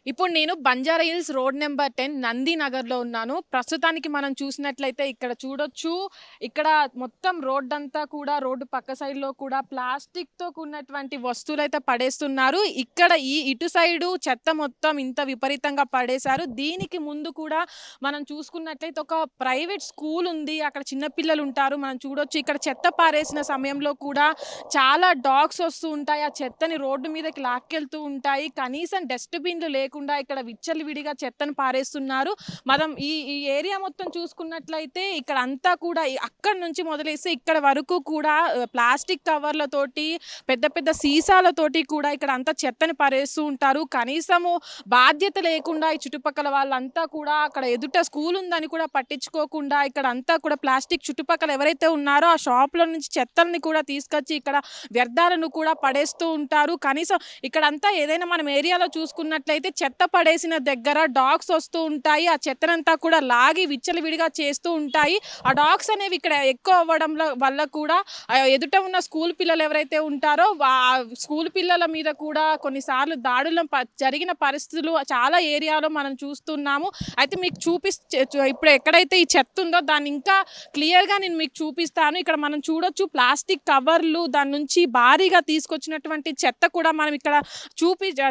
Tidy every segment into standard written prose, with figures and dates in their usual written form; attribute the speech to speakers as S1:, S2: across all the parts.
S1: ఇప్పుడు నేను Banjara hills road number 10 నందినగర్‌లో ఉన్నాను. ప్రస్తుతానికి మనం చూసినట్లయితే ఇక్కడ చూడొచ్చు. ఇక్కడ మొత్తం రోడ్డంతా కూడా రోడ్డు పక్క సైడ్‌లో కూడా ప్లాస్టిక్‌తో కూడినటువంటి వస్తువులైతే పడేస్తున్నారు. ఇక్కడ ఇటు సైడు చెత్త మొత్తం ఇంత విపరీతంగా పడేశారు. దీనికి ముందు కూడా మనం చూసుకున్నట్లయితే ఒక ప్రైవేట్ స్కూల్ ఉంది. అక్కడ చిన్న పిల్లలుంటారు. మనం చూడొచ్చు. ఇక్కడ చెత్త పారేసిన సమయంలో కూడా చాలా డాగ్స్ వస్తూ ఉంటాయి. ఆ చెత్తని రోడ్డు మీదకి లాక్కెళ్తూ ఉంటాయి. కనీసం డస్ట్‌బిన్‌లు లేకుండా ఇక్కడ విచ్చలవిడిగా చెత్తను పారేస్తున్నారు. మనం ఈ ఏరియా మొత్తం చూసుకున్నట్లయితే ఇక్కడంతా కూడా అక్కడి నుంచి మొదలేసి ఇక్కడ వరకు కూడా ప్లాస్టిక్ కవర్లతోటి, పెద్ద పెద్ద సీసాలతోటి కూడా ఇక్కడ అంతా చెత్తని పారేస్తూ ఉంటారు. కనీసము బాధ్యత లేకుండా ఈ చుట్టుపక్కల వాళ్ళంతా కూడా అక్కడ ఎదుట స్కూల్ ఉందని కూడా పట్టించుకోకుండా ఇక్కడంతా కూడా ప్లాస్టిక్ చుట్టుపక్కల ఎవరైతే ఉన్నారో ఆ షాప్‌లో నుంచి చెత్తల్ని కూడా తీసుకొచ్చి ఇక్కడ వ్యర్థాలను కూడా పడేస్తూ ఉంటారు. కనీసం ఇక్కడంతా ఏదైనా మనం ఏరియాలో చూసుకున్నట్లయితే చెత్త పడేసిన దగ్గర డాగ్స్ వస్తూ ఉంటాయి. ఆ చెత్తనంతా కూడా లాగి విచ్చలవిడిగా చేస్తూ ఉంటాయి. ఆ డాగ్స్ అనేవి ఇక్కడ ఎక్కువ అవ్వడంలో వల్ల కూడా ఎదుట ఉన్న స్కూల్ పిల్లలు ఎవరైతే ఉంటారో స్కూల్ పిల్లల మీద కూడా కొన్నిసార్లు దాడులు జరిగిన పరిస్థితులు చాలా ఏరియాలో మనం చూస్తున్నాము. అయితే మీకు ఇప్పుడు ఎక్కడైతే ఈ చెత్త ఉందో దాన్ని ఇంకా క్లియర్‌గా నేను మీకు చూపిస్తాను. ఇక్కడ మనం చూడొచ్చు ప్లాస్టిక్ కవర్లు, దాని నుంచి భారీగా తీసుకొచ్చినటువంటి చెత్త కూడా మనం ఇక్కడ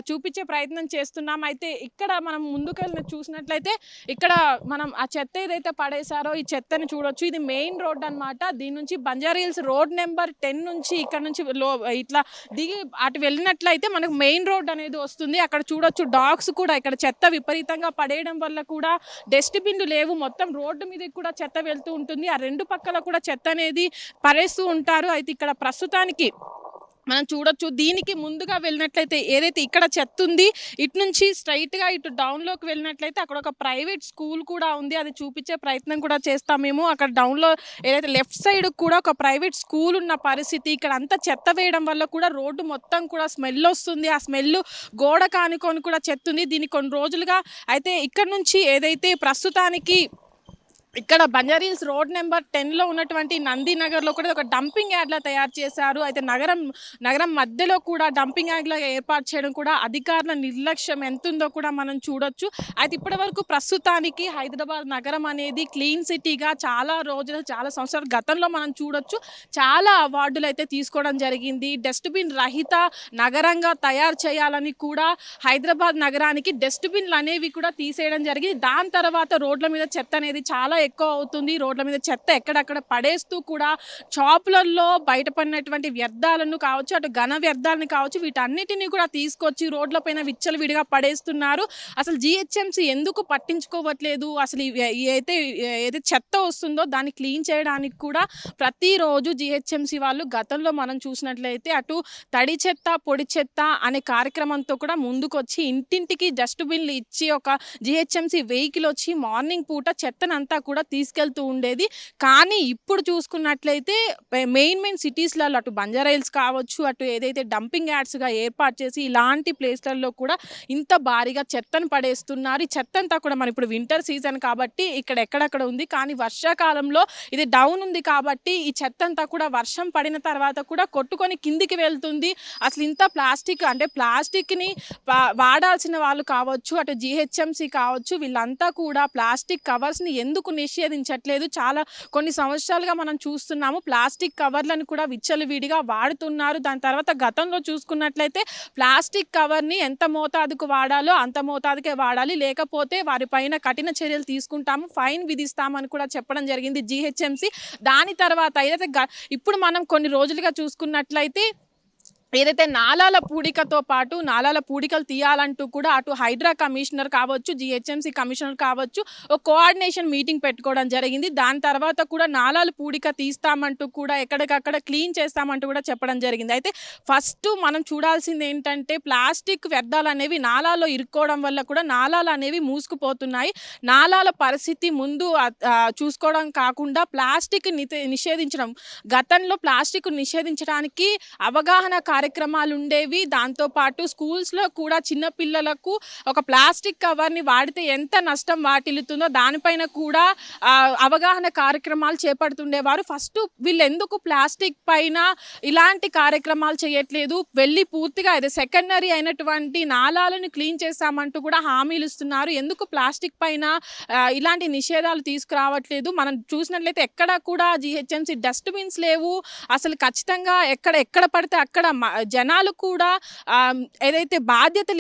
S1: చూపించే ప్రయత్నం చేస్తున్నాం. అయితే ఇక్కడ మనం ముందుకెళ్ళి చూసినట్లయితే ఇక్కడ మనం ఆ చెత్త ఏదైతే పడేశారో ఈ చెత్తని చూడొచ్చు. ఇది మెయిన్ రోడ్ అన్నమాట. దీని నుంచి బంజారా హిల్స్ రోడ్ నెంబర్ 10 నుంచి ఇక్కడ నుంచి ఇట్లా దిగి అటు వెళ్ళినట్లయితే మనకు మెయిన్ రోడ్ అనేది వస్తుంది. అక్కడ చూడొచ్చు డాగ్స్ కూడా ఇక్కడ చెత్త విపరీతంగా పడేయడం వల్ల కూడా డస్ట్‌బిన్‌లు లేవు. మొత్తం రోడ్డు మీదకి కూడా చెత్త వెళ్తూ ఉంటుంది. ఆ రెండు పక్కల కూడా చెత్త అనేది పడేస్తూ ఉంటారు. అయితే ఇక్కడ ప్రస్తుతానికి మనం చూడొచ్చు. దీనికి ముందుగా వెళ్ళినట్లయితే ఏదైతే ఇక్కడ చెత్త ఉంది, ఇటు నుంచి స్ట్రైట్‌గా ఇటు డౌన్‌లోకి వెళ్ళినట్లయితే అక్కడ ఒక ప్రైవేట్ స్కూల్ కూడా ఉంది. అది చూపించే ప్రయత్నం కూడా చేస్తాం మేము. అక్కడ డౌన్‌లో ఏదైతే లెఫ్ట్ సైడ్ కూడా ఒక ప్రైవేట్ స్కూల్ ఉన్న పరిస్థితి. ఇక్కడ అంతా చెత్త వేయడం వల్ల కూడా రోడ్డు మొత్తం కూడా స్మెల్ వస్తుంది. ఆ స్మెల్ గోడకు ఆనుకొని కూడా చెత్త ఉంది. దీన్ని కొన్ని రోజులుగా అయితే ఇక్కడ నుంచి ఏదైతే ప్రస్తుతానికి ఇక్కడ బంజారా హిల్స్ రోడ్ నెంబర్ 10లో ఉన్నటువంటి నందినగర్‌లో కూడా ఒక డంపింగ్ యార్డ్‌లా తయారు చేశారు. అయితే నగరం మధ్యలో కూడా డంపింగ్ యార్డ్‌లా ఏర్పాటు చేయడం కూడా అధికారుల నిర్లక్ష్యం ఎంతుందో కూడా మనం చూడొచ్చు. అయితే ఇప్పటివరకు ప్రస్తుతానికి హైదరాబాద్ నగరం అనేది క్లీన్ సిటీగా చాలా సంవత్సరాల గతంలో మనం చూడొచ్చు. చాలా అవార్డులు అయితే తీసుకోవడం జరిగింది. డస్ట్‌బిన్ రహిత నగరంగా తయారు చేయాలని కూడా హైదరాబాద్ నగరానికి డస్ట్‌బిన్‌లు అనేవి కూడా తీసేయడం జరిగింది. దాని తర్వాత రోడ్ల మీద చెత్త అనేది చాలా ఎక్కువ అవుతుంది. రోడ్ల మీద చెత్త ఎక్కడక్కడ పడేస్తూ కూడా షాపులలో బయటపడినటువంటి వ్యర్థాలను కావచ్చు, అటు ఘన వ్యర్థాలను కావచ్చు, వీటన్నిటిని కూడా తీసుకొచ్చి రోడ్లపైన విచ్చలవిడిగా పడేస్తున్నారు. అసలు జీహెచ్ఎంసీ ఎందుకు పట్టించుకోవట్లేదు? అసలు ఏదైతే చెత్త వస్తుందో దాన్ని క్లీన్ చేయడానికి కూడా ప్రతిరోజు జీహెచ్ఎంసీ వాళ్ళు గతంలో మనం చూసినట్లయితే అటు తడి చెత్త, పొడి చెత్త అనే కార్యక్రమంతో కూడా ముందుకొచ్చి ఇంటింటికి డస్ట్‌బిన్‌లు ఇచ్చి ఒక జీహెచ్ఎంసీ వెహికల్ వచ్చి మార్నింగ్ పూట చెత్తనంతా కూడా తీసుకెళ్తూ ఉండేది. కానీ ఇప్పుడు చూసుకున్నట్లయితే మెయిన్ సిటీస్‌లలో అటు బంజారా హిల్స్ కావచ్చు, అటు ఏదైతే డంపింగ్ యార్డ్స్‌గా ఏర్పాటు చేసి ఇలాంటి ప్లేస్‌లలో కూడా ఇంత భారీగా చెత్తను పడేస్తున్నారు. ఈ చెత్తంతా కూడా మనం ఇప్పుడు వింటర్ సీజన్ కాబట్టి ఇక్కడ ఎక్కడక్కడ ఉంది. కానీ వర్షాకాలంలో ఇది డౌన్ ఉంది కాబట్టి ఈ చెత్తంతా కూడా వర్షం పడిన తర్వాత కూడా కొట్టుకొని కిందికి వెళ్తుంది. అసలు ఇంత ప్లాస్టిక్‌ని వాడాల్సిన వాళ్ళు కావచ్చు, అటు జీహెచ్ఎంసీ కావచ్చు, వీళ్ళంతా కూడా ప్లాస్టిక్ కవర్స్‌ని ఎందుకు నిషేధించట్లేదు? కొన్ని సంవత్సరాలుగా మనం చూస్తున్నాము. ప్లాస్టిక్ కవర్లను కూడా విచ్చలవిడిగా వాడుతున్నారు. దాని తర్వాత గతంలో చూసుకున్నట్లయితే ప్లాస్టిక్ కవర్‌ని ఎంత మోతాదుకు వాడాలో అంత మోతాదుకే వాడాలి. లేకపోతే వారిపైన కఠిన చర్యలు తీసుకుంటాము, ఫైన్ విధిస్తామని కూడా చెప్పడం జరిగింది జీహెచ్ఎంసీ. దాని తర్వాత ఏదైతే ఇప్పుడు మనం కొన్ని రోజులుగా చూసుకున్నట్లయితే ఏదైతే నాలాల పూడికతో పాటు నాలాల పూడికలు తీయాలంటూ కూడా అటు హైడ్రా కమిషనర్ కావచ్చు, జీహెచ్ఎంసీ కమిషనర్ కావచ్చు, ఒక కోఆర్డినేషన్ మీటింగ్ పెట్టుకోవడం జరిగింది. దాని తర్వాత కూడా నాలాల పూడిక తీస్తామంటూ కూడా ఎక్కడికక్కడ క్లీన్ చేస్తామంటూ కూడా చెప్పడం జరిగింది. అయితే ఫస్ట్ మనం చూడాల్సింది ఏంటంటే ప్లాస్టిక్ వ్యర్థాలు అనేవి నాలాలో ఇరుక్కోవడం వల్ల కూడా నాలాలు అనేవి మూసుకుపోతున్నాయి. నాలాల పరిస్థితి ముందు చూసుకోవడం కాకుండా ప్లాస్టిక్ నిషేధించడం, గతంలో ప్లాస్టిక్ నిషేధించడానికి అవగాహన కార్యక్రమాలు ఉండేవి. దాంతోపాటు స్కూల్స్లో కూడా చిన్నపిల్లలకు ఒక ప్లాస్టిక్ కవర్ని వాడితే ఎంత నష్టం వాటిల్లుతుందో దానిపైన కూడా అవగాహన కార్యక్రమాలు చేపడుతుండేవారు. ఫస్ట్ వీళ్ళు ఎందుకు ప్లాస్టిక్ పైన ఇలాంటి కార్యక్రమాలు చేయట్లేదు, వెళ్ళి పూర్తిగా ఇది సెకండరీ అయినటువంటి నాలాలను క్లీన్ చేస్తామంటూ కూడా హామీలు ఇస్తున్నారు. ఎందుకు ప్లాస్టిక్ పైన ఇలాంటి నిషేధాలు తీసుకురావట్లేదు? మనం చూసినట్లయితే ఎక్కడ కూడా జిహెచ్ఎంసీ డస్ట్బిన్స్ లేవు. అసలు ఖచ్చితంగా ఎక్కడ పడితే అక్కడ జనాలు కూడా ఏదైతే బాధ్యత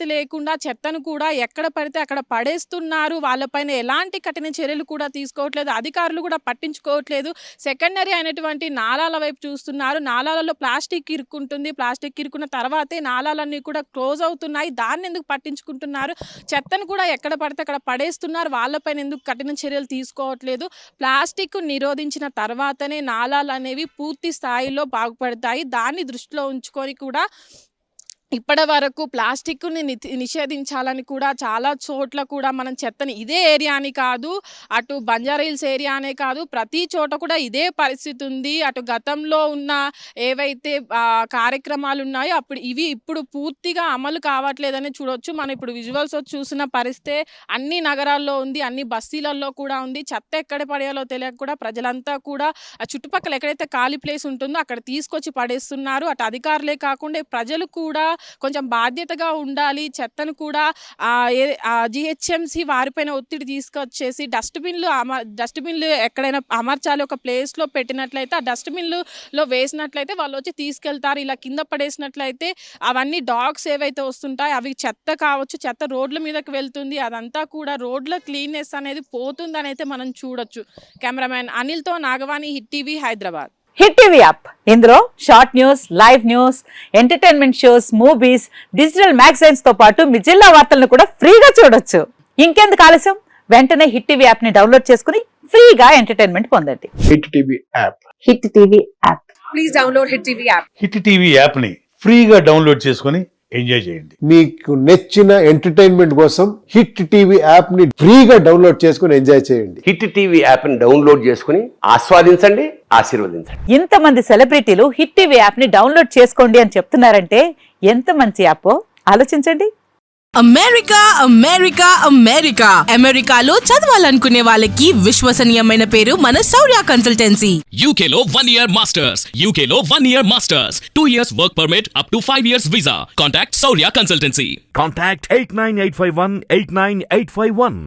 S1: లేకుండా చెత్తను కూడా ఎక్కడ పడితే అక్కడ పడేస్తున్నారు. వాళ్ళపైన ఎలాంటి కఠిన చర్యలు కూడా తీసుకోవట్లేదు, అధికారులు కూడా పట్టించుకోవట్లేదు. సెకండరీ అయినటువంటి నాలాల వైపు చూస్తున్నారు. నాలాలలో ప్లాస్టిక్ ఇరుక్కుంటుంది, ప్లాస్టిక్ ఇరుక్కున్న తర్వాతే నాలాలన్నీ కూడా క్లోజ్ అవుతున్నాయి. దాన్ని ఎందుకు పట్టించుకుంటున్నారు? చెత్తను కూడా ఎక్కడ పడితే అక్కడ పడేస్తున్నారు. వాళ్ళపైన ఎందుకు కఠిన చర్యలు తీసుకోవట్లేదు? ప్లాస్టిక్ నిరోధించిన తర్వాతనే నాలాలు అనేవి పూర్తి స్థాయిలో బాగుపడతాయి. దాన్ని దృష్టిలో ఉంచుకొని కూడా ఇప్పటి వరకు ప్లాస్టిక్ని నిషేధించాలని కూడా చాలా చోట్ల కూడా మనం చెత్తని ఇదే ఏరియా అని కాదు, అటు బంజారా హిల్స్ ఏరియా అనే కాదు, ప్రతి చోట కూడా ఇదే పరిస్థితి ఉంది. అటు గతంలో ఉన్న ఏవైతే కార్యక్రమాలు ఉన్నాయో ఇప్పుడు పూర్తిగా అమలు కావట్లేదని చూడొచ్చు. మనం ఇప్పుడు విజువల్స్ చూసిన పరిస్థితే అన్ని నగరాల్లో ఉంది, అన్ని బస్తీలలో కూడా ఉంది. చెత్త ఎక్కడ పడేయాలో తెలియక కూడా ప్రజలంతా కూడా చుట్టుపక్కల ఎక్కడైతే ఖాళీ ప్లేస్ ఉంటుందో అక్కడ తీసుకొచ్చి పడేస్తున్నారు. అటు అధికారులే కాకుండా ప్రజలు కూడా కొంచెం బాధ్యతగా ఉండాలి. చెత్తను కూడా జిహెచ్ఎంసీ వారిపైన ఒత్తిడి తీసుకొచ్చేసి డస్ట్బిన్లు ఎక్కడైనా అమర్చాలి. ఒక ప్లేస్లో పెట్టినట్లయితే ఆ డస్ట్బిన్లో వేసినట్లయితే వాళ్ళు వచ్చి తీసుకెళ్తారు. ఇలా కింద పడేసినట్లయితే అవన్నీ డాగ్స్ ఏవైతే వస్తుంటాయి అవి చెత్త కావచ్చు, చెత్త రోడ్ల మీదకి వెళ్తుంది. అదంతా కూడా రోడ్ల క్లీన్నెస్ అనేది పోతుందని అయితే మనం చూడొచ్చు. కెమెరామ్యాన్ అనిల్తో Nagavani, hit TV, Hyderabad.
S2: Hit TV app ఇందులో short news, live news, entertainment shows, movies, digital magazines తో పాటు మీ జిల్లా వార్తలను కూడా ఫ్రీగా చూడొచ్చు. ఇంకెందుకు ఆలస్యం, వెంటనే హిట్ టీవీ యాప్ ని డౌన్లోడ్ చేసుకుని ఫ్రీగా ఎంటర్టైన్మెంట్ పొందండి.
S3: Hit TV app.
S2: Hit TV app.
S4: Please download hit TV app.
S5: Hit TV app ని ఫ్రీగా డౌన్లోడ్ చేసుకుని ఎంజాయ్ చేయండి.
S3: మీకు నచ్చిన ఎంటర్టైన్మెంట్ కోసం హిట్ టీవీ యాప్ ని ఫ్రీగా డౌన్లోడ్ చేసుకుని ఎంజాయ్ చేయండి.
S6: హిట్ టీవీ యాప్ ని డౌన్లోడ్ చేసుకుని ఆస్వాదించండి, ఆశీర్వదించండి.
S2: ఇంతమంది సెలబ్రిటీలు హిట్ టీవీ యాప్ ని డౌన్లోడ్ చేసుకోండి అని చెప్తున్నారంటే ఎంత మంచి యాప్ ఆలోచించండి.
S7: అమెరికా అమెరికాలో చదవాలనుకునే వాళ్ళకి విశ్వసనీయమైన పేరు మన శౌర్య కన్సల్టెన్సీ.
S8: UK లో 1 year masters, UK లో 1 year masters, 2 years work permit up to 5 years visa. Contact Saurya Consultancy.
S9: Contact 89851 89851.